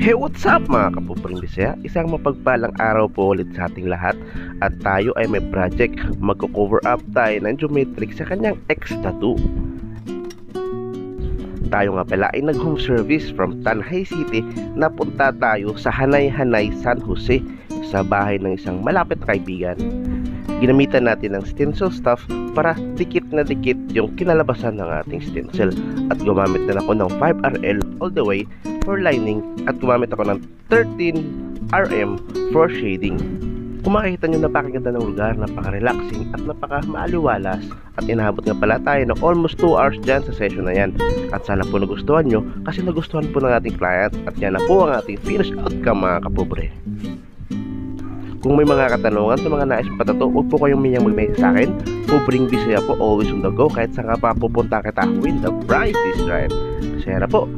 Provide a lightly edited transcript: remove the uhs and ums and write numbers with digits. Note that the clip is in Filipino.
Hey, what's up mga kapupring Bisaya? Isang mapagpalang araw po ulit sa ating lahat. At tayo ay may project. Magko-cover up tayo ng geometric sa kanyang X-Tattoo. Tayo nga pala ay nag-home service from Tanhay City. Napunta tayo sa Hanay-Hanay, San Jose, sa bahay ng isang malapit na kaibigan. Ginamitan natin ng stencil stuff para dikit na dikit yung kinalabasan ng ating stencil. At gumamit na ako ng 5RL all the way for lining at gumamit ako ng 13RM for shading. Kung makikita nyo, napakaganda ng lugar, napaka-relaxing at napaka-maaliwalas. At inahabot nga pala tayo ng almost 2 hours dyan sa session na yan. At sana po nagustuhan nyo kasi nagustuhan po ng ating client at yan na po ang ating finished outcome mga kapobre. Kung may mga katanungan sa mga nais patato, huwag po kayong miyang mag-message sa akin. Pobreng Bisaya po, always on the go. Kahit saan ka pa pupunta kita when the price is right. Bisaya na po.